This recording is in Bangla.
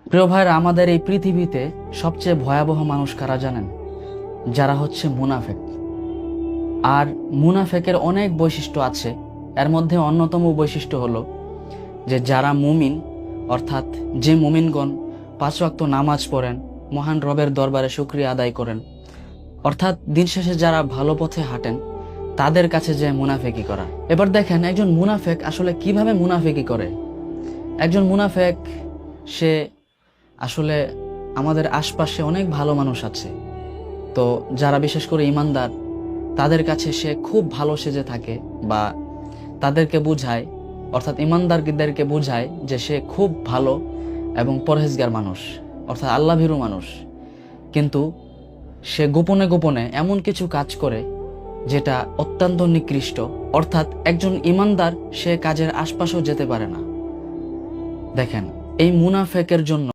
প্রিয় ভাইরা, আমাদের এই পৃথিবীতে সবচেয়ে ভয়াবহ মানুষ কারা জানেন? যারা হচ্ছে মুনাফেক। আর মুনাফেকের অনেক বৈশিষ্ট্য আছে। এর মধ্যে অন্যতম বৈশিষ্ট্য হলো যে যারা মুমিন, অর্থাৎ যে মুমিনগণ 5 ওয়াক্ত নামাজ পড়েন, মহান রবের দরবারে শুকরিয়া আদায় করেন, অর্থাৎ দিন শেষে যারা ভালো পথে হাঁটেন, তাদের কাছে যে মুনাফেকি করা। এবার দেখেন একজন মুনাফেক আসলে কিভাবে মুনাফেকি করে। একজন মুনাফেক সে আসলে আমাদের আশপাশে অনেক ভালো মানুষ আছে, তো যারা বিশেষ করে ইমানদার, তাদের কাছে সে খুব ভালো সেজে থাকে বা তাদেরকে বুঝায়, অর্থাৎ ইমানদারদেরকে বুঝায় যে সে খুব ভালো এবং পরহেজগার মানুষ, অর্থাৎ আল্লাহভীরু মানুষ। কিন্তু সে গোপনে গোপনে এমন কিছু কাজ করে যেটা অত্যন্ত নিকৃষ্ট। অর্থাৎ একজন ইমানদার সে কাজের আশপাশেও যেতে পারে না। দেখেন, এই মুনাফেকের জন্য